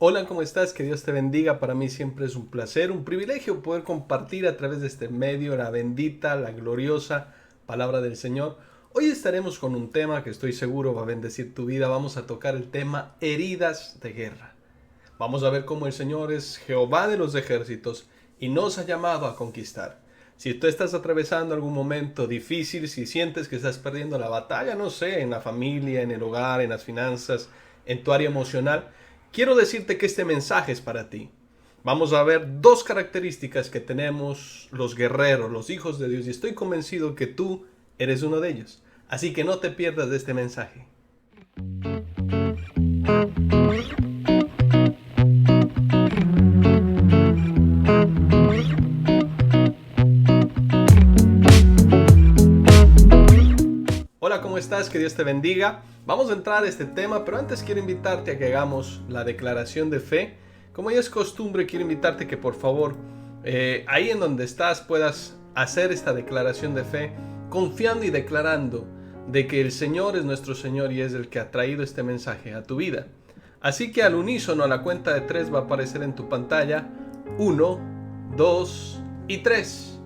Hola, ¿cómo estás? Que Dios te bendiga. Para mí siempre es un placer, un privilegio poder compartir a través de este medio la bendita, la gloriosa palabra del Señor. Hoy estaremos con un tema que estoy seguro va a bendecir tu vida. Vamos a tocar el tema heridas de guerra. Vamos a ver cómo el Señor es Jehová de los ejércitos y nos ha llamado a conquistar. Si tú estás atravesando algún momento difícil, si sientes que estás perdiendo la batalla, no sé, en la familia, en el hogar, en las finanzas, en tu área emocional, quiero decirte que este mensaje es para ti. Vamos a ver dos características que tenemos los guerreros, los hijos de Dios, y estoy convencido que tú eres uno de ellos. Así que no te pierdas de este mensaje. Hola, ¿cómo estás? Que Dios te bendiga. Vamos a entrar a este tema, pero antes quiero invitarte a que hagamos la declaración de fe. Como ya es costumbre, quiero invitarte que por favor, ahí en donde estás, puedas hacer esta declaración de fe, confiando y declarando de que el Señor es nuestro Señor y es el que ha traído este mensaje a tu vida. Así que al unísono, a la cuenta de 3 va a aparecer en tu pantalla: 1, 2 y 3.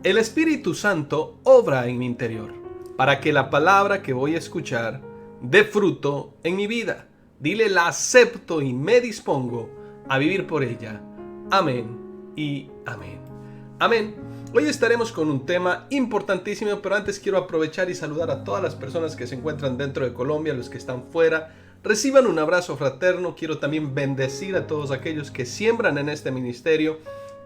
El Espíritu Santo obra en mi interior para que la palabra que voy a escuchar dé fruto en mi vida. Dile: la acepto y me dispongo a vivir por ella. Amén y amén. Amén. Hoy estaremos con un tema importantísimo, pero antes quiero aprovechar y saludar a todas las personas que se encuentran dentro de Colombia, los que están fuera. Reciban un abrazo fraterno. Quiero también bendecir a todos aquellos que siembran en este ministerio.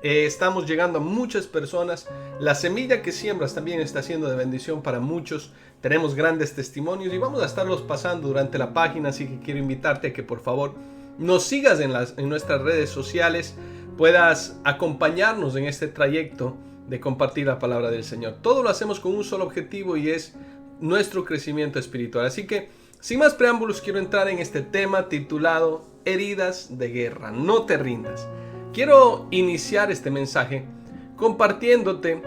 Estamos llegando a muchas personas. La semilla que siembras también está siendo de bendición para muchos. Tenemos grandes testimonios y vamos a estarlos pasando durante la página, así que quiero invitarte a que por favor nos sigas en nuestras redes sociales, puedas acompañarnos en este trayecto de compartir la palabra del Señor. Todo lo hacemos con un solo objetivo y es nuestro crecimiento espiritual. Así que sin más preámbulos, quiero entrar en este tema titulado Heridas de Guerra. No te rindas. Quiero iniciar este mensaje compartiéndote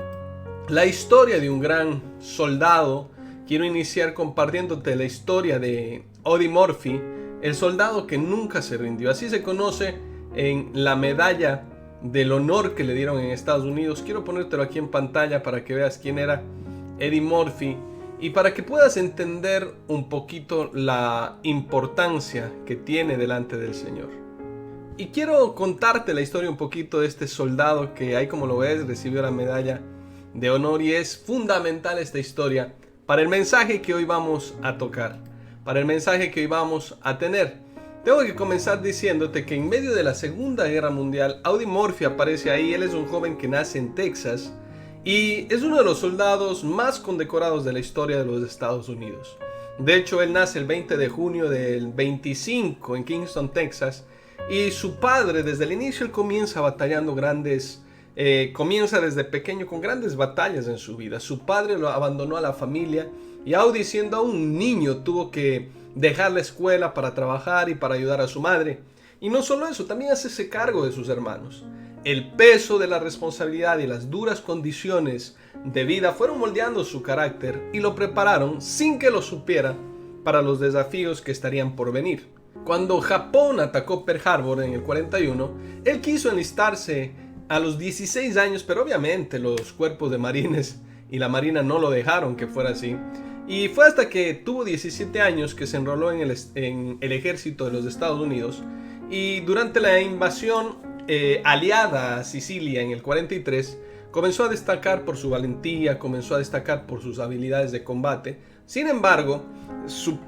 la historia de un gran soldado. Quiero iniciar compartiéndote la historia de Audie Murphy, el soldado que nunca se rindió. Así se conoce en la medalla del honor que le dieron en Estados Unidos. Quiero ponértelo aquí en pantalla para que veas quién era Audie Murphy y para que puedas entender un poquito la importancia que tiene delante del Señor. Y quiero contarte la historia un poquito de este soldado que ahí, como lo ves, recibió la medalla de honor, y es fundamental esta historia para el mensaje que hoy vamos a tocar, para el mensaje que hoy vamos a tener. Tengo que comenzar diciéndote que en medio de la Segunda Guerra Mundial, Audie Murphy aparece ahí. Él es un joven que nace en Texas y es uno de los soldados más condecorados de la historia de los Estados Unidos. De hecho, él nace el 20 de junio del 25 en Kingston, Texas. Y su padre, desde el inicio, él comienza batallando comienza desde pequeño con grandes batallas en su vida. Su padre lo abandonó a la familia y Audie, siendo aún un niño, tuvo que dejar la escuela para trabajar y para ayudar a su madre. Y no solo eso, también hacerse cargo de sus hermanos. El peso de la responsabilidad y las duras condiciones de vida fueron moldeando su carácter y lo prepararon, sin que lo supiera, para los desafíos que estarían por venir. Cuando Japón atacó Pearl Harbor en el 41, él quiso enlistarse a los 16 años, pero obviamente los cuerpos de marines y la marina no lo dejaron que fuera así. Y fue hasta que tuvo 17 años que se enroló en el ejército de los Estados Unidos. Y durante la invasión aliada a Sicilia en el 43, comenzó a destacar por su valentía, comenzó a destacar por sus habilidades de combate. Sin embargo, su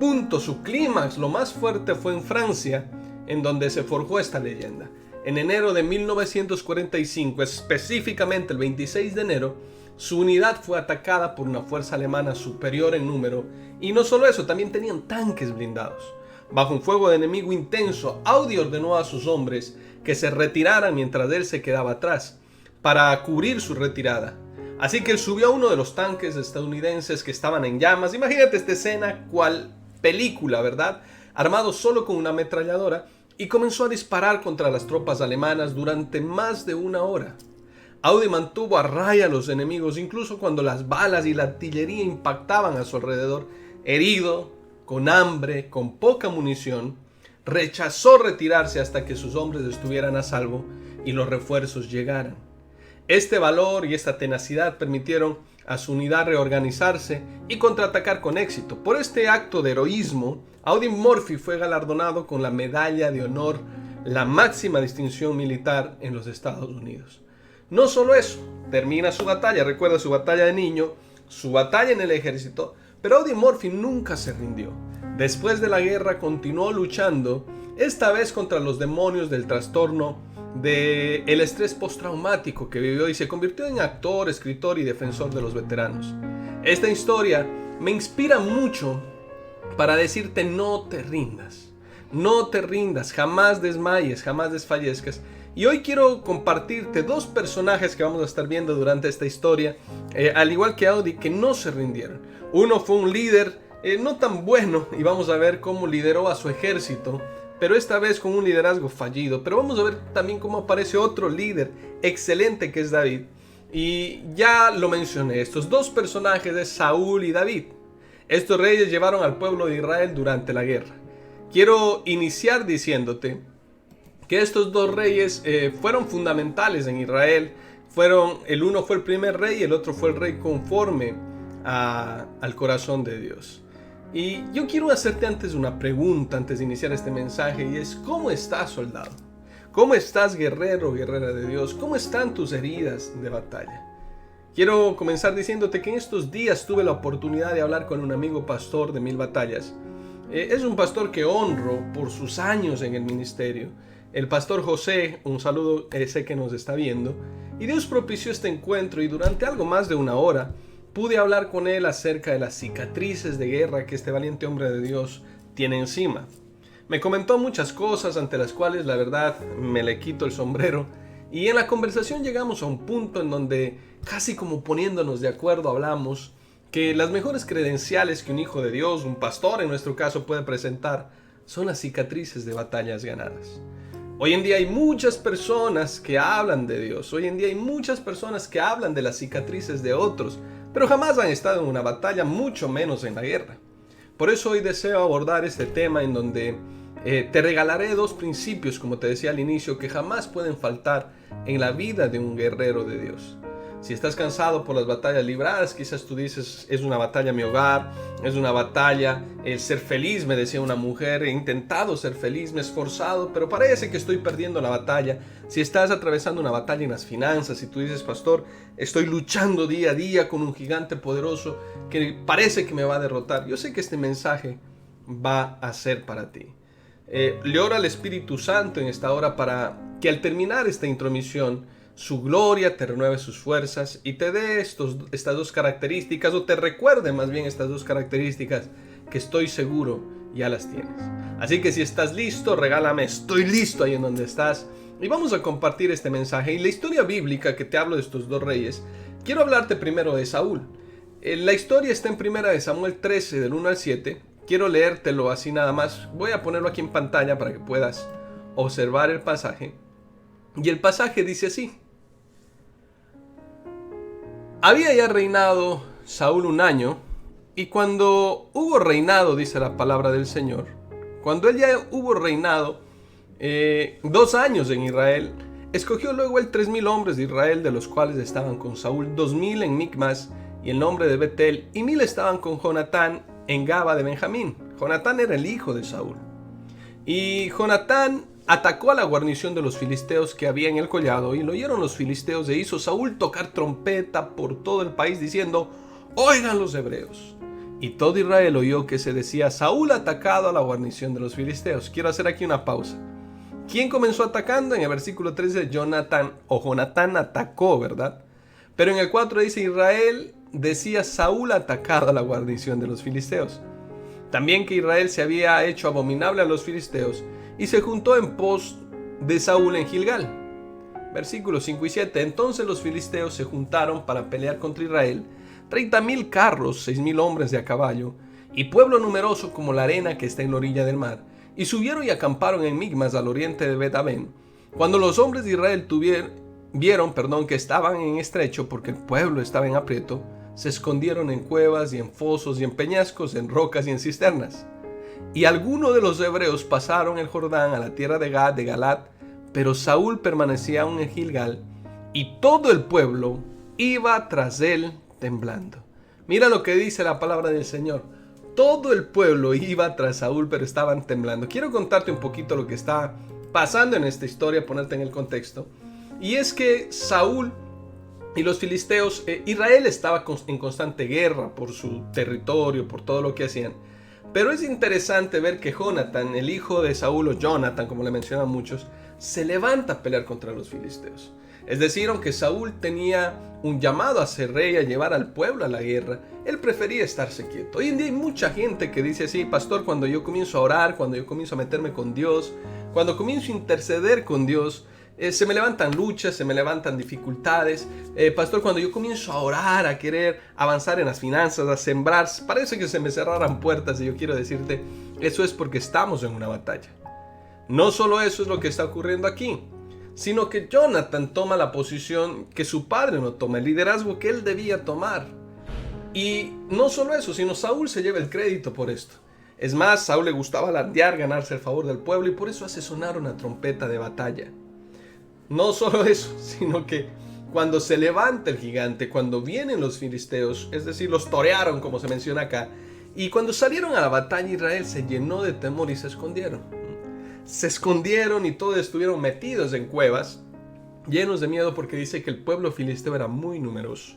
clímax, lo más fuerte, fue en Francia, en donde se forjó esta leyenda. En enero de 1945, específicamente el 26 de enero, su unidad fue atacada por una fuerza alemana superior en número, y no solo eso, también tenían tanques blindados. Bajo un fuego de enemigo intenso, Audie ordenó a sus hombres que se retiraran mientras él se quedaba atrás, para cubrir su retirada. Así que él subió a uno de los tanques estadounidenses que estaban en llamas. Imagínate esta escena, cual película, ¿verdad? Armado solo con una ametralladora, y comenzó a disparar contra las tropas alemanas durante más de una hora. Audie mantuvo a raya a los enemigos, incluso cuando las balas y la artillería impactaban a su alrededor. Herido, con hambre, con poca munición, rechazó retirarse hasta que sus hombres estuvieran a salvo y los refuerzos llegaran. Este valor y esta tenacidad permitieron a su unidad reorganizarse y contraatacar con éxito. Por este acto de heroísmo, Audie Murphy fue galardonado con la Medalla de Honor, la máxima distinción militar en los Estados Unidos. No solo eso, termina su batalla, recuerda su batalla de niño, su batalla en el ejército, pero Audie Murphy nunca se rindió. Después de la guerra continuó luchando, esta vez contra los demonios del trastorno del estrés postraumático que vivió y se convirtió en actor, escritor y defensor de los veteranos. Esta historia me inspira mucho para decirte: no te rindas, no te rindas, jamás desmayes, jamás desfallezcas. Y hoy quiero compartirte dos personajes que vamos a estar viendo durante esta historia, al igual que Audie, que no se rindieron. Uno fue un líder no tan bueno, y vamos a ver cómo lideró a su ejército, pero esta vez con un liderazgo fallido. Pero vamos a ver también cómo aparece otro líder excelente, que es David. Y ya lo mencioné, estos dos personajes es Saúl y David. Estos reyes llevaron al pueblo de Israel durante la guerra. Quiero iniciar diciéndote que estos dos reyes fueron fundamentales en Israel. El uno fue el primer rey y el otro fue el rey conforme al corazón de Dios. Y yo quiero hacerte antes una pregunta, antes de iniciar este mensaje, y es: ¿cómo estás, soldado? ¿Cómo estás, guerrero, guerrera de Dios? ¿Cómo están tus heridas de batalla? Quiero comenzar diciéndote que en estos días tuve la oportunidad de hablar con un amigo pastor de 1000 batallas. Es un pastor que honro por sus años en el ministerio. El pastor José, un saludo, sé que nos está viendo. Y Dios propició este encuentro y durante algo más de una hora pude hablar con él acerca de las cicatrices de guerra que este valiente hombre de Dios tiene encima. Me comentó muchas cosas ante las cuales la verdad me le quito el sombrero, y en la conversación llegamos a un punto en donde, casi como poniéndonos de acuerdo, hablamos que las mejores credenciales que un hijo de Dios, un pastor en nuestro caso, puede presentar son las cicatrices de batallas ganadas. Hoy en día hay muchas personas que hablan de Dios, hoy en día hay muchas personas que hablan de las cicatrices de otros, pero jamás han estado en una batalla, mucho menos en la guerra. Por eso hoy deseo abordar este tema en donde te regalaré dos principios, como te decía al inicio, que jamás pueden faltar en la vida de un guerrero de Dios. Si estás cansado por las batallas libradas, quizás tú dices: es una batalla mi hogar, es una batalla el ser feliz, me decía una mujer, he intentado ser feliz, me he esforzado, pero parece que estoy perdiendo la batalla. Si estás atravesando una batalla en las finanzas y tú dices: pastor, estoy luchando día a día con un gigante poderoso que parece que me va a derrotar, yo sé que este mensaje va a ser para ti. Le oro al Espíritu Santo en esta hora para que al terminar esta intromisión, su gloria te renueve sus fuerzas y te dé estas dos características, o te recuerde más bien estas dos características que estoy seguro ya las tienes. Así que si estás listo, regálame "estoy listo" ahí en donde estás, y vamos a compartir este mensaje. Y la historia bíblica que te hablo de estos dos reyes, quiero hablarte primero de Saúl. La historia está en 1 Samuel 13, del 1 al 7. Quiero leértelo así nada más. Voy a ponerlo aquí en pantalla para que puedas observar el pasaje. Y el pasaje dice así: había ya reinado Saúl 1 año, y cuando hubo reinado, dice la palabra del Señor, cuando él ya hubo reinado 2 años en Israel, escogió luego él 3000 hombres de Israel, de los cuales estaban con Saúl 2000 en Micmas y el nombre de Betel, y 1000 estaban con Jonatán en Gaba de Benjamín. Jonatán era el hijo de Saúl. Y Jonatán atacó a la guarnición de los filisteos que había en el collado, y lo oyeron los filisteos, e hizo Saúl tocar trompeta por todo el país diciendo: oigan los hebreos. Y todo Israel oyó que se decía: Saúl ha atacado a la guarnición de los filisteos. Quiero hacer aquí una pausa. ¿Quién comenzó atacando? En el versículo 13, Jonatán atacó, ¿verdad? Pero en el 4 dice: Israel decía: Saúl ha atacado a la guarnición de los filisteos. También que Israel se había hecho abominable a los filisteos y se juntó en pos de Saúl en Gilgal. Versículos 5 y 7. Entonces los filisteos se juntaron para pelear contra Israel, 30,000 carros, 6,000 hombres de a caballo, y pueblo numeroso como la arena que está en la orilla del mar. Y subieron y acamparon en Migmas, al oriente de Bet-Aven. Cuando los hombres de Israel vieron que estaban en estrecho, porque el pueblo estaba en aprieto, se escondieron en cuevas y en fosos y en peñascos, en rocas y en cisternas. y algunos de los hebreos pasaron el Jordán a la tierra de Gad, de Galat, pero Saúl permanecía aún en Gilgal, y todo el pueblo iba tras él temblando. Mira lo que dice la palabra del Señor. Todo el pueblo iba tras Saúl, pero estaban temblando. Quiero contarte un poquito lo que está pasando en esta historia, ponerte en el contexto. Y es que Saúl y los filisteos, Israel estaba en constante guerra por su territorio, por todo lo que hacían. Pero es interesante ver que Jonatán, el hijo de Saúl, o Jonathan, como le mencionan muchos, se levanta a pelear contra los filisteos. Es decir, aunque Saúl tenía un llamado a ser rey, a llevar al pueblo a la guerra, él prefería estarse quieto. Hoy en día hay mucha gente que dice así: pastor, cuando yo comienzo a orar, cuando yo comienzo a meterme con Dios, cuando comienzo a interceder con Dios, se me levantan luchas, se me levantan dificultades. Pastor, cuando yo comienzo a orar, a querer avanzar en las finanzas, a sembrar, parece que se me cerraran puertas. Y yo quiero decirte, eso es porque estamos en una batalla. No solo eso es lo que está ocurriendo aquí, sino que Jonathan toma la posición que su padre no toma, el liderazgo que él debía tomar. Y no solo eso, sino Saúl se lleva el crédito por esto. Es más, a Saúl le gustaba alardear, ganarse el favor del pueblo, y por eso hace sonar una trompeta de batalla. No solo eso, sino que cuando se levanta el gigante, cuando vienen los filisteos, es decir, los torearon, como se menciona acá, y cuando salieron a la batalla, Israel se llenó de temor y se escondieron. Se escondieron y todos estuvieron metidos en cuevas, llenos de miedo, porque dice que el pueblo filisteo era muy numeroso.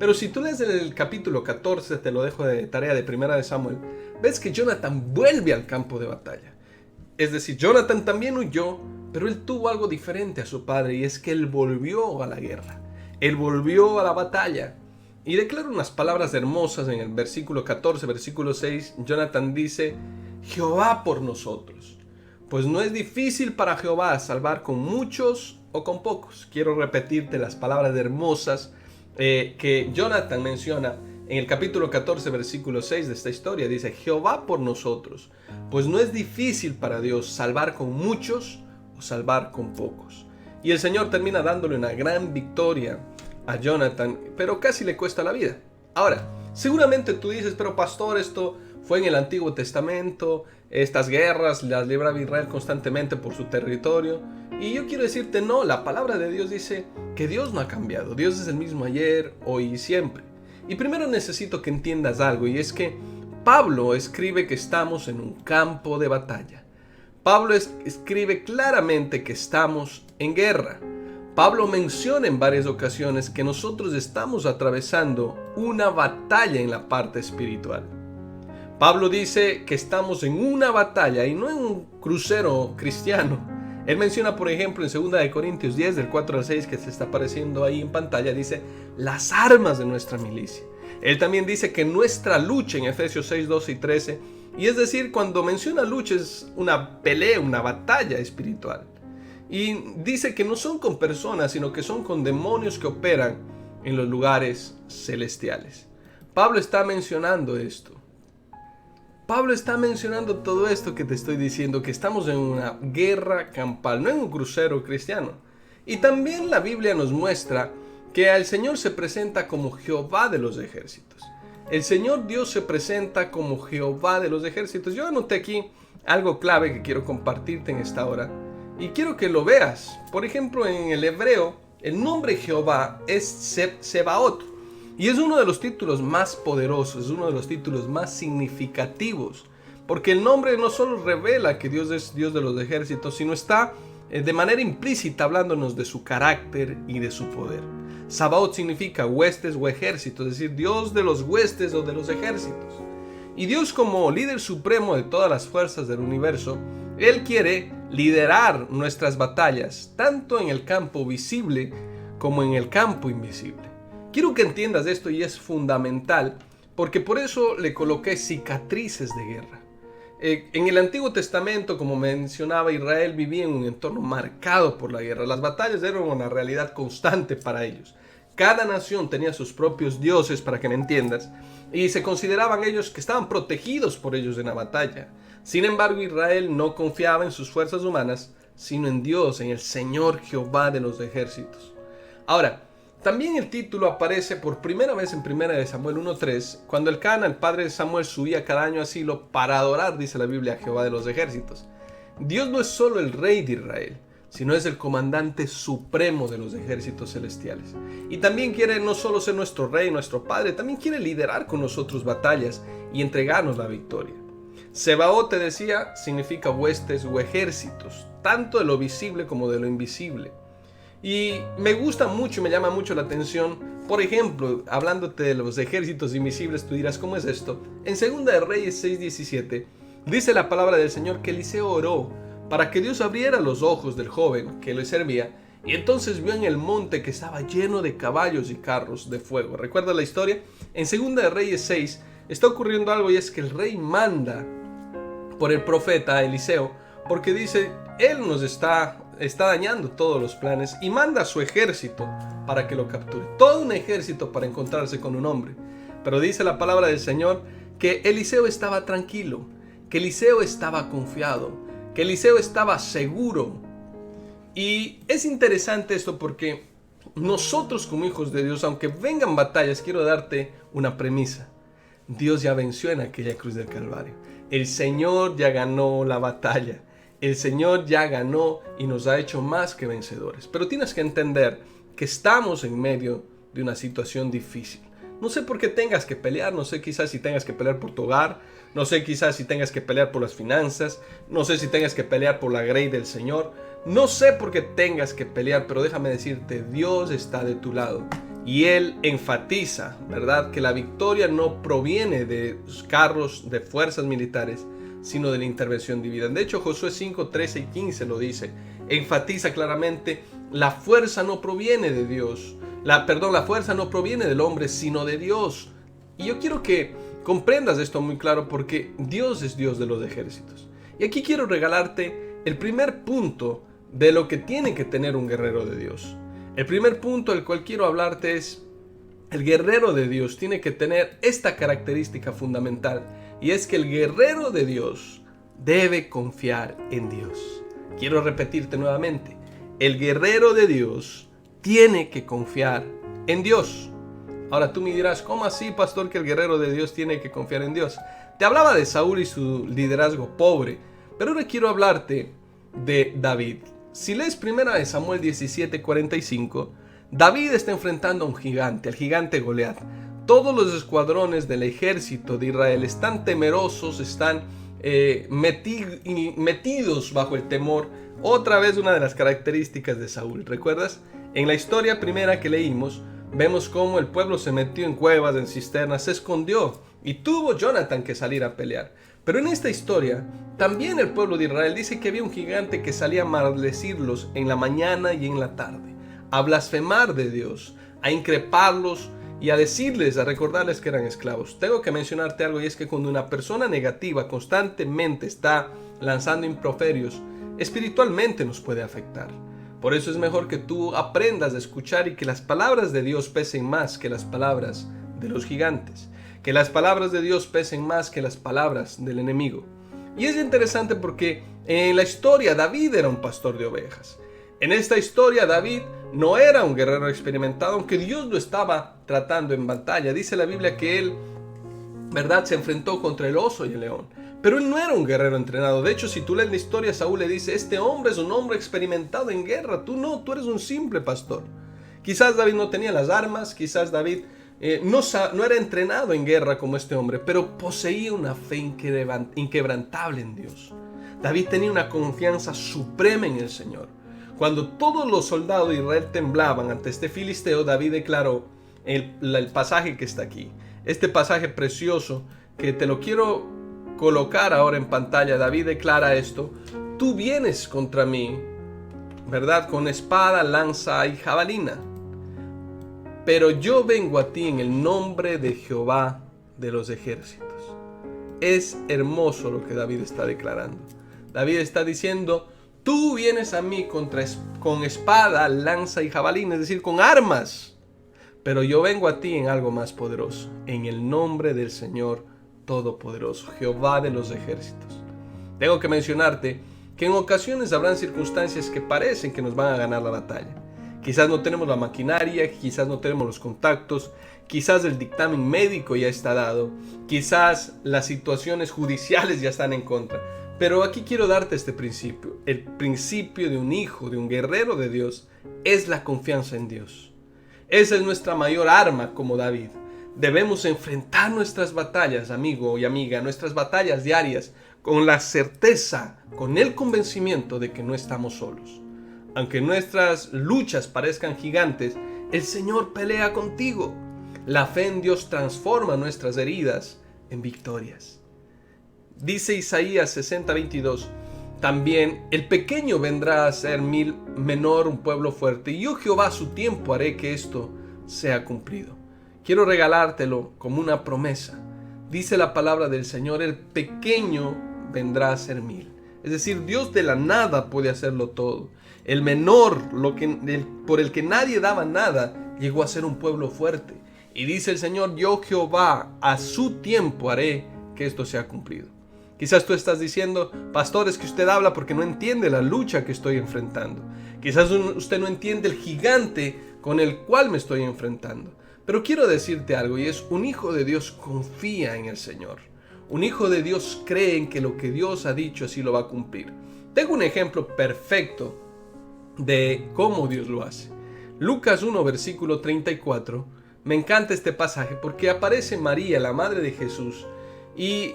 Pero si tú lees el capítulo 14, te lo dejo de tarea de Primera de Samuel, ves que Jonathan vuelve al campo de batalla. Es decir, Jonathan también huyó, pero él tuvo algo diferente a su padre, y es que él volvió a la guerra. Él volvió a la batalla y declara unas palabras hermosas en el versículo 14, versículo 6. Jonathan dice: Jehová por nosotros, pues no es difícil para Jehová salvar con muchos o con pocos. Quiero repetirte las palabras hermosas que Jonathan menciona en el capítulo 14, versículo 6 de esta historia. Dice: Jehová por nosotros, pues no es difícil para Dios salvar con muchos o salvar con pocos. Y el Señor termina dándole una gran victoria a Jonathan, pero casi le cuesta la vida. Ahora, seguramente tú dices: pero pastor, esto fue en el Antiguo Testamento, estas guerras las libraba Israel constantemente por su territorio. Y yo quiero decirte, no, la palabra de Dios dice que Dios no ha cambiado. Dios es el mismo ayer, hoy y siempre. Y primero necesito que entiendas algo, y es que Pablo escribe que estamos en un campo de batalla. Pablo escribe claramente que estamos en guerra. Pablo menciona en varias ocasiones que nosotros estamos atravesando una batalla en la parte espiritual. Pablo dice que estamos en una batalla y no en un crucero cristiano. Él menciona, por ejemplo, en 2 de Corintios 10, del 4 al 6, que se está apareciendo ahí en pantalla, dice las armas de nuestra milicia. Él también dice que nuestra lucha en Efesios 6, 12 y 13, y es decir, cuando menciona lucha es una pelea, una batalla espiritual. Y dice que no son con personas, sino que son con demonios que operan en los lugares celestiales. Pablo está mencionando esto. Pablo está mencionando todo esto que te estoy diciendo, que estamos en una guerra campal, no en un crucero cristiano. Y también la Biblia nos muestra que al Señor se presenta como Jehová de los ejércitos. El Señor Dios se presenta como Jehová de los ejércitos. Yo anoté aquí algo clave que quiero compartirte en esta hora y quiero que lo veas. Por ejemplo, en el hebreo, el nombre Jehová es Sebaot. Y es uno de los títulos más poderosos, es uno de los títulos más significativos, porque el nombre no solo revela que Dios es Dios de los ejércitos, sino está de manera implícita hablándonos de su carácter y de su poder. Sabaoth significa huestes o ejércitos, es decir, Dios de los huestes o de los ejércitos. Y Dios, como líder supremo de todas las fuerzas del universo, Él quiere liderar nuestras batallas, tanto en el campo visible como en el campo invisible. Quiero que entiendas esto, y es fundamental, porque por eso le coloqué cicatrices de guerra. En el Antiguo Testamento, como mencionaba, Israel vivía en un entorno marcado por la guerra. Las batallas eran una realidad constante para ellos. Cada nación tenía sus propios dioses, para que me entiendas, y se consideraban ellos que estaban protegidos por ellos en la batalla. Sin embargo, Israel no confiaba en sus fuerzas humanas, sino en Dios, en el Señor Jehová de los ejércitos. Ahora, También el título aparece por primera vez en 1 Samuel 1:3, cuando Elcana, el padre de Samuel, subía cada año a Silo para adorar, dice la Biblia, a Jehová de los ejércitos. Dios no es solo el rey de Israel, sino es el comandante supremo de los ejércitos celestiales. Y también quiere no solo ser nuestro rey, nuestro padre, también quiere liderar con nosotros batallas y entregarnos la victoria. Sebaot, te decía, significa huestes o ejércitos, tanto de lo visible como de lo invisible. Y me gusta mucho, me llama mucho la atención, por ejemplo, hablándote de los ejércitos invisibles, tú dirás, ¿cómo es esto? En 2 de Reyes 6:17, dice la palabra del Señor que Eliseo oró para que Dios abriera los ojos del joven que le servía, y entonces vio en el monte que estaba lleno de caballos y carros de fuego. ¿Recuerdas la historia? En 2 de Reyes 6 está ocurriendo algo, y es que el rey manda por el profeta Eliseo, porque dice, él nos está dañando todos los planes, y manda a su ejército para que lo capture. Todo un ejército para encontrarse con un hombre. Pero dice la palabra del Señor que Eliseo estaba tranquilo, que Eliseo estaba confiado, que Eliseo estaba seguro. Y es interesante esto porque nosotros como hijos de Dios, aunque vengan batallas, quiero darte una premisa. Dios ya venció en aquella cruz del Calvario. El Señor ya ganó la batalla. El Señor ya ganó y nos ha hecho más que vencedores. Pero tienes que entender que estamos en medio de una situación difícil. No sé por qué tengas que pelear, no sé quizás si tengas que pelear por tu hogar, no sé quizás si tengas que pelear por las finanzas, no sé si tengas que pelear por la grey del Señor, no sé por qué tengas que pelear, pero déjame decirte, Dios está de tu lado. Y Él enfatiza, ¿verdad?, que la victoria no proviene de carros, de fuerzas militares, sino de la intervención divina. De hecho, Josué 5, 13 y 15 lo dice. Enfatiza claramente, la fuerza no proviene de Dios. La fuerza no proviene del hombre, sino de Dios. Y yo quiero que comprendas esto muy claro, porque Dios es Dios de los ejércitos. Y aquí quiero regalarte el primer punto de lo que tiene que tener un guerrero de Dios. El primer punto del cual quiero hablarte es, el guerrero de Dios tiene que tener esta característica fundamental, y es que el guerrero de Dios debe confiar en Dios. Quiero repetirte nuevamente, el guerrero de Dios tiene que confiar en Dios. Ahora tú me dirás, ¿cómo así, pastor, que el guerrero de Dios tiene que confiar en Dios? Te hablaba de Saúl y su liderazgo pobre, pero ahora quiero hablarte de David. Si lees 1 Samuel 17:45, David está enfrentando a un gigante, al gigante Goliat. Todos los escuadrones del ejército de Israel están temerosos, están metidos bajo el temor. Otra vez una de las características de Saúl. ¿Recuerdas? En la historia primera que leímos, vemos cómo el pueblo se metió en cuevas, en cisternas, se escondió y tuvo Jonathan que salir a pelear. Pero en esta historia, también el pueblo de Israel dice que había un gigante que salía a maldecirlos en la mañana y en la tarde, a blasfemar de Dios, a increparlos y a decirles, a recordarles que eran esclavos. Tengo que mencionarte algo, y es que cuando una persona negativa constantemente está lanzando improperios, espiritualmente nos puede afectar. Por eso es mejor que tú aprendas a escuchar y que las palabras de Dios pesen más que las palabras de los gigantes. Que las palabras de Dios pesen más que las palabras del enemigo. Y es interesante porque en la historia David era un pastor de ovejas. En esta historia David no era un guerrero experimentado, aunque Dios lo estaba tratando en batalla. Dice la Biblia que él, ¿verdad?, se enfrentó contra el oso y el león. Pero él no era un guerrero entrenado. De hecho, si tú lees la historia, Saúl le dice, este hombre es un hombre experimentado en guerra. Tú no, tú eres un simple pastor. Quizás David no tenía las armas, quizás David no era entrenado en guerra como este hombre, pero poseía una fe inquebrantable en Dios. David tenía una confianza suprema en el Señor. Cuando todos los soldados de Israel temblaban ante este filisteo, David declaró el pasaje que está aquí. Este pasaje precioso que te lo quiero colocar ahora en pantalla. David declara esto: tú vienes contra mí, ¿verdad?, con espada, lanza y jabalina, pero yo vengo a ti en el nombre de Jehová de los ejércitos. Es hermoso lo que David está declarando. David está diciendo, tú vienes a mí con espada, lanza y jabalina, es decir, con armas, pero yo vengo a ti en algo más poderoso, en el nombre del Señor Todopoderoso, Jehová de los ejércitos. Tengo que mencionarte que en ocasiones habrán circunstancias que parecen que nos van a ganar la batalla, Quizás no tenemos la maquinaria, quizás no tenemos los contactos, quizás el dictamen médico ya está dado, quizás las situaciones judiciales ya están en contra. Pero aquí quiero darte este principio. El principio de un hijo, de un guerrero de Dios, es la confianza en Dios. Esa es nuestra mayor arma como David. Debemos enfrentar nuestras batallas, amigo y amiga, nuestras batallas diarias, con la certeza, con el convencimiento de que no estamos solos. Aunque nuestras luchas parezcan gigantes, el Señor pelea contigo. La fe en Dios transforma nuestras heridas en victorias. Dice Isaías 60:22, también el pequeño vendrá a ser menor un pueblo fuerte, y yo Jehová a su tiempo haré que esto sea cumplido. Quiero regalártelo como una promesa. Dice la palabra del Señor, el pequeño vendrá a ser 1000. Es decir, Dios de la nada puede hacerlo todo. El menor, por el que nadie daba nada, llegó a ser un pueblo fuerte. Y dice el Señor, yo Jehová a su tiempo haré que esto sea cumplido. Quizás tú estás diciendo, pastor, es que usted habla porque no entiende la lucha que estoy enfrentando. Quizás usted no entiende el gigante con el cual me estoy enfrentando. Pero quiero decirte algo, y es, un hijo de Dios confía en el Señor. Un hijo de Dios cree en que lo que Dios ha dicho así lo va a cumplir. Tengo un ejemplo perfecto de cómo Dios lo hace. Lucas 1, versículo 34. Me encanta este pasaje porque aparece María, la madre de Jesús, y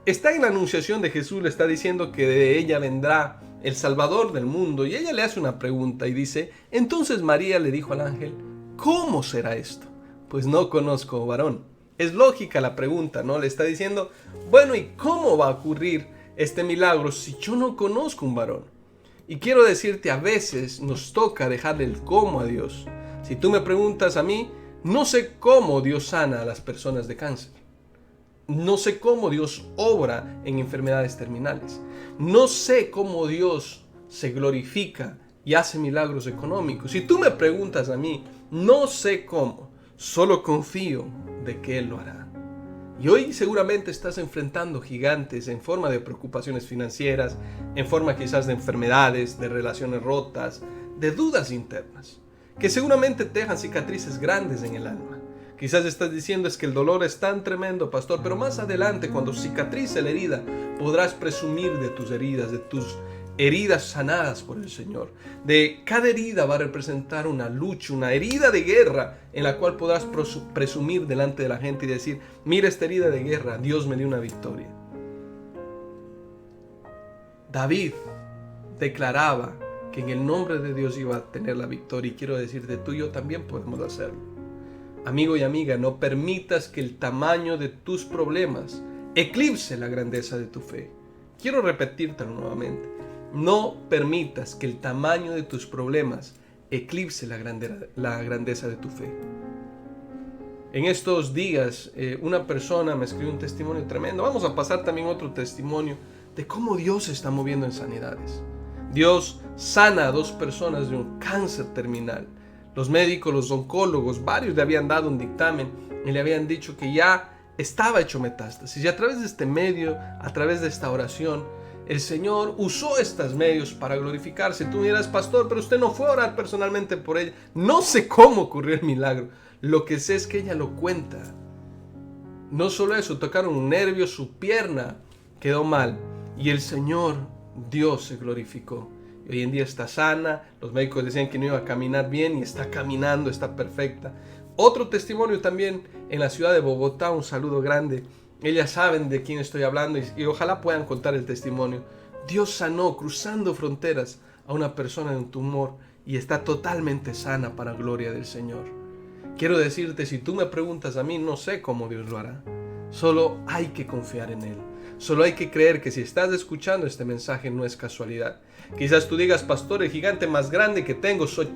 está en la anunciación de Jesús, le está diciendo que de ella vendrá el Salvador del mundo, y ella le hace una pregunta y dice, entonces María le dijo al ángel, ¿cómo será esto? Pues no conozco varón. Es lógica la pregunta, ¿no? Le está diciendo, bueno, ¿y cómo va a ocurrir este milagro si yo no conozco un varón? Y quiero decirte, a veces nos toca dejarle el cómo a Dios. Si tú me preguntas a mí, no sé cómo Dios sana a las personas de cáncer. No sé cómo Dios obra en enfermedades terminales. No sé cómo Dios se glorifica y hace milagros económicos. Si tú me preguntas a mí, no sé cómo, solo confío de que Él lo hará. Y hoy seguramente estás enfrentando gigantes en forma de preocupaciones financieras, en forma quizás de enfermedades, de relaciones rotas, de dudas internas, que seguramente te dejan cicatrices grandes en el alma. Quizás estás diciendo, es que el dolor es tan tremendo, pastor, pero más adelante, cuando cicatrice la herida, podrás presumir de tus heridas sanadas por el Señor. De cada herida va a representar una lucha, una herida de guerra en la cual podrás presumir delante de la gente y decir, mira esta herida de guerra, Dios me dio una victoria. David declaraba que en el nombre de Dios iba a tener la victoria, y quiero decirte, tú y yo también podemos hacerlo. Amigo y amiga, no permitas que el tamaño de tus problemas eclipse la grandeza de tu fe. Quiero repetírtelo nuevamente. No permitas que el tamaño de tus problemas eclipse la grandeza de tu fe. En estos días, una persona me escribió un testimonio tremendo. Vamos a pasar también otro testimonio de cómo Dios se está moviendo en sanidades. Dios sana a 2 personas de un cáncer terminal. Los médicos, los oncólogos, varios le habían dado un dictamen y le habían dicho que ya estaba hecho metástasis. Y a través de este medio, a través de esta oración, el Señor usó estos medios para glorificarse. Tú dirás, pastor, pero usted no fue a orar personalmente por ella. No sé cómo ocurrió el milagro. Lo que sé es que ella lo cuenta. No solo eso, tocaron un nervio, su pierna quedó mal. Y el Señor, Dios, se glorificó. Hoy en día está sana, los médicos decían que no iba a caminar bien y está caminando, está perfecta. Otro testimonio también en la ciudad de Bogotá, un saludo grande. Ellas saben de quién estoy hablando y ojalá puedan contar el testimonio. Dios sanó cruzando fronteras a una persona de un tumor y está totalmente sana para gloria del Señor. Quiero decirte, si tú me preguntas a mí, no sé cómo Dios lo hará. Solo hay que confiar en Él. Solo hay que creer que si estás escuchando este mensaje no es casualidad. Quizás tú digas, pastor, el gigante más grande que tengo soy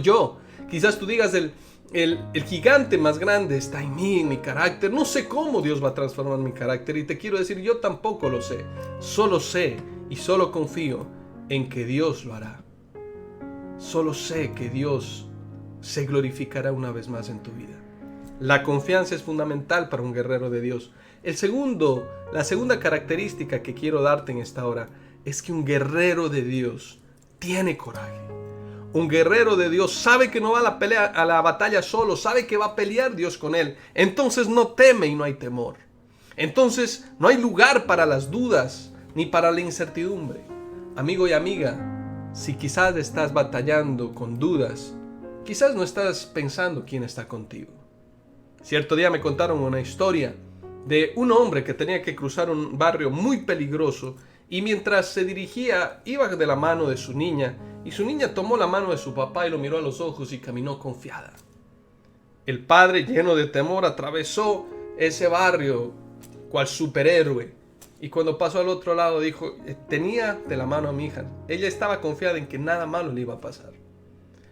yo. Quizás tú digas, el gigante más grande está en mí, en mi carácter. No sé cómo Dios va a transformar mi carácter. Y te quiero decir, yo tampoco lo sé. Solo sé y solo confío en que Dios lo hará. Solo sé que Dios se glorificará una vez más en tu vida. La confianza es fundamental para un guerrero de Dios. La segunda característica que quiero darte en esta hora es que un guerrero de Dios tiene coraje. Un guerrero de Dios sabe que no va a la batalla solo, sabe que va a pelear Dios con él. Entonces no teme y no hay temor. Entonces no hay lugar para las dudas ni para la incertidumbre. Amigo y amiga, si quizás estás batallando con dudas, quizás no estás pensando quién está contigo. Cierto día me contaron una historia de un hombre que tenía que cruzar un barrio muy peligroso y mientras se dirigía iba de la mano de su niña y su niña tomó la mano de su papá y lo miró a los ojos y caminó confiada. El padre, lleno de temor, atravesó ese barrio cual superhéroe y cuando pasó al otro lado dijo: tenía de la mano a mi hija, ella estaba confiada en que nada malo le iba a pasar.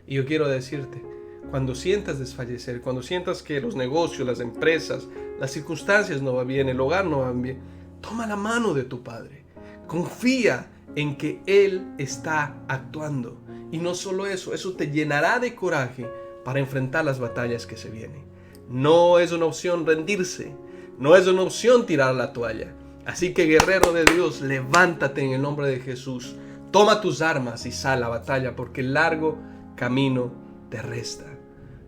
Y yo quiero decirte, cuando sientas desfallecer, cuando sientas que los negocios, las empresas, las circunstancias no van bien, el hogar no va bien, toma la mano de tu Padre. Confía en que Él está actuando. Y no solo eso, eso te llenará de coraje para enfrentar las batallas que se vienen. No es una opción rendirse, no es una opción tirar la toalla. Así que, guerrero de Dios, levántate en el nombre de Jesús. Toma tus armas y sal a la batalla, porque el largo camino te resta.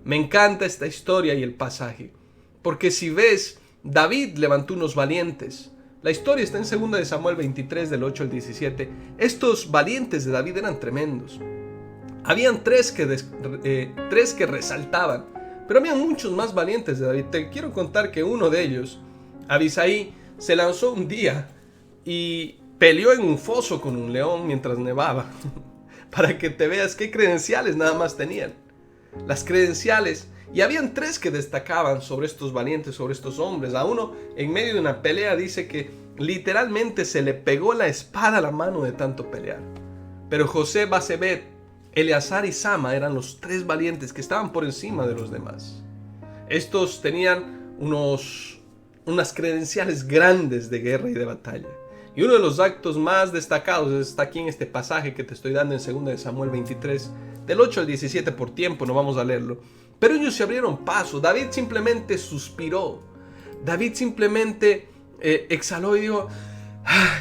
Me encanta esta historia y el pasaje, porque si ves, David levantó unos valientes. La historia está en 2 Samuel 23, del 8 al 17. Estos valientes de David eran tremendos. Habían tres que resaltaban, pero había muchos más valientes de David. Te quiero contar que uno de ellos, Abisai, se lanzó un día y peleó en un foso con un león mientras nevaba. Para que te veas qué credenciales nada más tenían. Las credenciales. Y habían tres que destacaban sobre estos valientes, sobre estos hombres. A uno, en medio de una pelea, dice que literalmente se le pegó la espada a la mano de tanto pelear. Pero José, Basebet, Eleazar y Sama eran los tres valientes que estaban por encima de los demás. Estos tenían unas credenciales grandes de guerra y de batalla. Y uno de los actos más destacados está aquí en este pasaje que te estoy dando en 2 Samuel 23, del 8 al 17. Por tiempo no vamos a leerlo. Pero ellos se abrieron paso. David simplemente suspiró. David simplemente exhaló y dijo: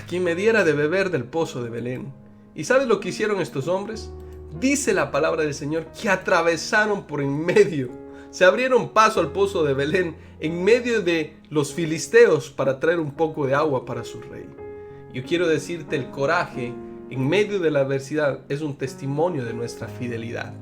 quien me diera de beber del pozo de Belén. ¿Y sabes lo que hicieron estos hombres? Dice la palabra del Señor que atravesaron por en medio. Se abrieron paso al pozo de Belén en medio de los filisteos para traer un poco de agua para su rey. Yo quiero decirte, el coraje en medio de la adversidad es un testimonio de nuestra fidelidad.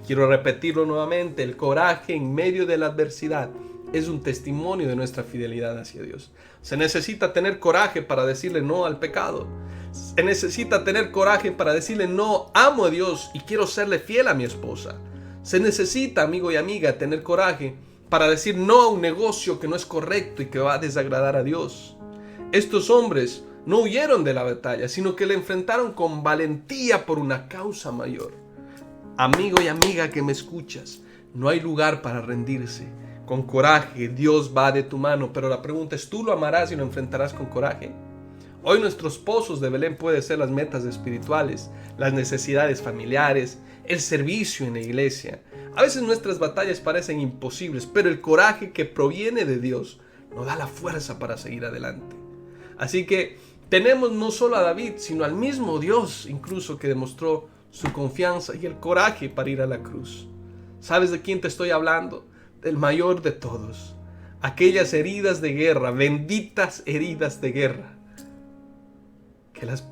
Quiero repetirlo nuevamente, el coraje en medio de la adversidad es un testimonio de nuestra fidelidad hacia Dios. Se necesita tener coraje para decirle no al pecado. Se necesita tener coraje para decirle no, amo a Dios y quiero serle fiel a mi esposa. Se necesita, amigo y amiga, tener coraje para decir no a un negocio que no es correcto y que va a desagradar a Dios. Estos hombres no huyeron de la batalla, sino que la enfrentaron con valentía por una causa mayor. Amigo y amiga que me escuchas, no hay lugar para rendirse. Con coraje, Dios va de tu mano, pero la pregunta es, ¿tú lo amarás y lo enfrentarás con coraje? Hoy nuestros pozos de Belén pueden ser las metas espirituales, las necesidades familiares, el servicio en la iglesia. A veces nuestras batallas parecen imposibles, pero el coraje que proviene de Dios nos da la fuerza para seguir adelante. Así que tenemos no solo a David, sino al mismo Dios incluso que demostró su confianza y el coraje para ir a la cruz. ¿Sabes de quién te estoy hablando? Del mayor de todos. Aquellas heridas de guerra, benditas heridas de guerra, que las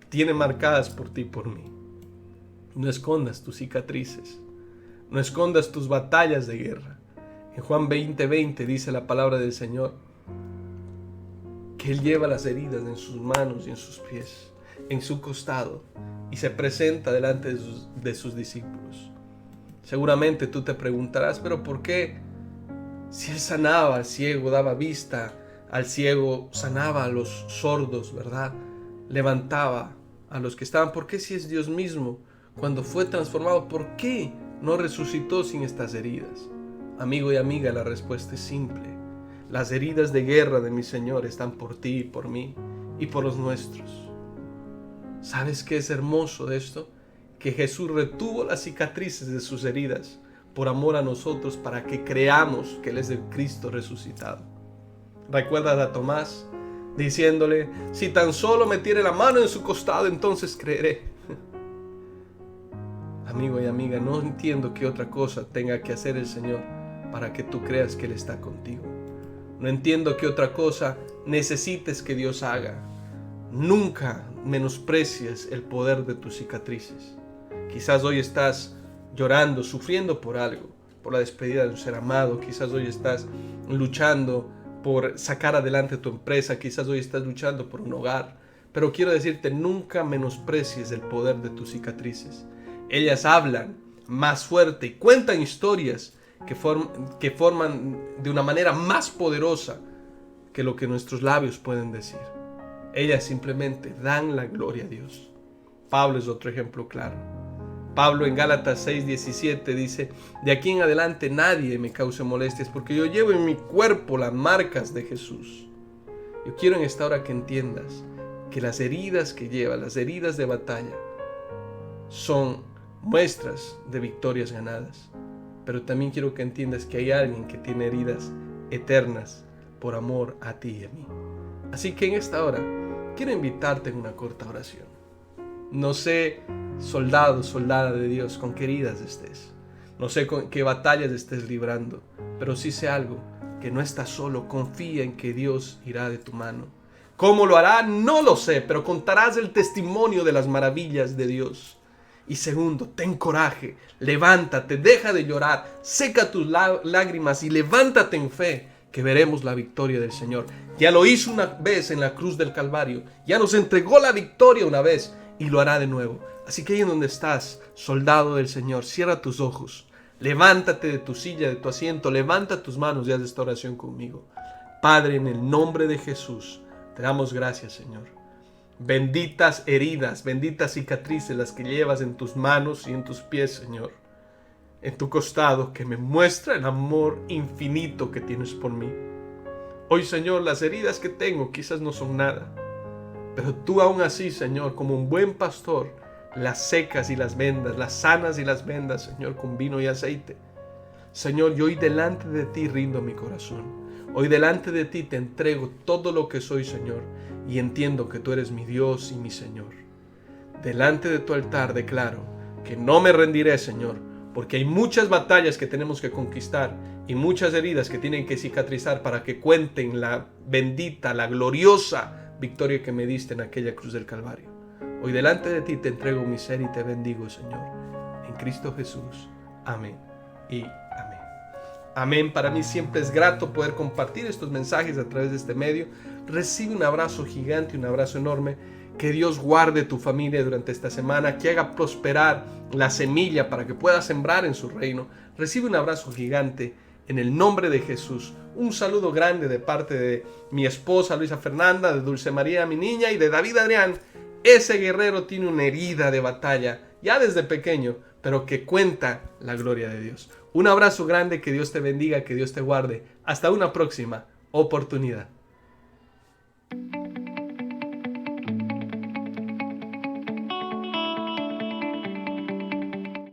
tiene marcadas por ti y por mí. No escondas tus cicatrices, no escondas tus batallas de guerra. En Juan 20:20 dice la palabra del Señor que Él lleva las heridas en sus manos y en sus pies, en su costado, y se presenta delante de sus discípulos. Seguramente tú te preguntarás, pero ¿por qué? Si Él sanaba al ciego, daba vista al ciego, sanaba a los sordos, ¿verdad? Levantaba a los que estaban. ¿Por qué si es Dios mismo? Cuando fue transformado, ¿por qué no resucitó sin estas heridas? Amigo y amiga, la respuesta es simple. Las heridas de guerra de mi Señor están por ti y por mí y por los nuestros. ¿Sabes qué es hermoso de esto? Que Jesús retuvo las cicatrices de sus heridas por amor a nosotros para que creamos que Él es el Cristo resucitado. ¿Recuerdas a Tomás diciéndole: si tan solo metiere la mano en su costado, entonces creeré? amigo y amiga, no entiendo qué otra cosa tenga que hacer el Señor para que tú creas que Él está contigo. No entiendo qué otra cosa necesites que Dios haga. Nunca menosprecies el poder de tus cicatrices. Quizás hoy estás llorando, sufriendo por algo, por la despedida de un ser amado. Quizás hoy estás luchando por sacar adelante tu empresa. Quizás hoy estás luchando por un hogar. Pero quiero decirte, nunca menosprecies el poder de tus cicatrices. Ellas hablan más fuerte y cuentan historias que forman de una manera más poderosa que lo que nuestros labios pueden decir. Ellas simplemente dan la gloria a Dios. Pablo es otro ejemplo claro. Pablo en Gálatas 6:17 dice: de aquí en adelante nadie me cause molestias, porque yo llevo en mi cuerpo las marcas de Jesús. Yo quiero en esta hora que entiendas que las heridas que llevas, las heridas de batalla, son muestras de victorias ganadas. Pero también quiero que entiendas que hay alguien que tiene heridas eternas por amor a ti y a mí. Así que en esta hora quiero invitarte en una corta oración. No sé, soldado, soldada de Dios, con qué heridas estés. No sé con qué batallas estés librando, pero sí sé algo, que no estás solo. Confía en que Dios irá de tu mano. ¿Cómo lo hará? No lo sé, pero contarás el testimonio de las maravillas de Dios. Y segundo, ten coraje, levántate, deja de llorar, seca tus lágrimas y levántate en fe, que veremos la victoria del Señor. Ya lo hizo una vez en la cruz del Calvario, ya nos entregó la victoria una vez y lo hará de nuevo. Así que ahí en donde estás, soldado del Señor, cierra tus ojos, levántate de tu silla, de tu asiento, levanta tus manos y haz esta oración conmigo. Padre, en el nombre de Jesús, te damos gracias, Señor. Benditas heridas, benditas cicatrices las que llevas en tus manos y en tus pies, Señor. En tu costado, que me muestra el amor infinito que tienes por mí. Hoy, Señor, las heridas que tengo quizás no son nada, pero tú aún así, Señor, como un buen pastor, las secas y las vendas, las sanas y las vendas, Señor, con vino y aceite. Señor, yo hoy delante de ti rindo mi corazón. Hoy delante de ti te entrego todo lo que soy, Señor, y entiendo que tú eres mi Dios y mi Señor. Delante de tu altar declaro que no me rendiré, Señor, porque hay muchas batallas que tenemos que conquistar y muchas heridas que tienen que cicatrizar para que cuenten la bendita, la gloriosa victoria que me diste en aquella cruz del Calvario. Hoy delante de ti te entrego mi ser y te bendigo, Señor. En Cristo Jesús. Amén y amén. Amén. Para mí siempre es grato poder compartir estos mensajes a través de este medio. Recibe un abrazo gigante, un abrazo enorme. Que Dios guarde tu familia durante esta semana, que haga prosperar la semilla para que puedas sembrar en su reino. Recibe un abrazo gigante en el nombre de Jesús. Un saludo grande de parte de mi esposa Luisa Fernanda, de Dulce María, mi niña, y de David Adrián. Ese guerrero tiene una herida de batalla, ya desde pequeño, pero que cuenta la gloria de Dios. Un abrazo grande, que Dios te bendiga, que Dios te guarde. Hasta una próxima oportunidad.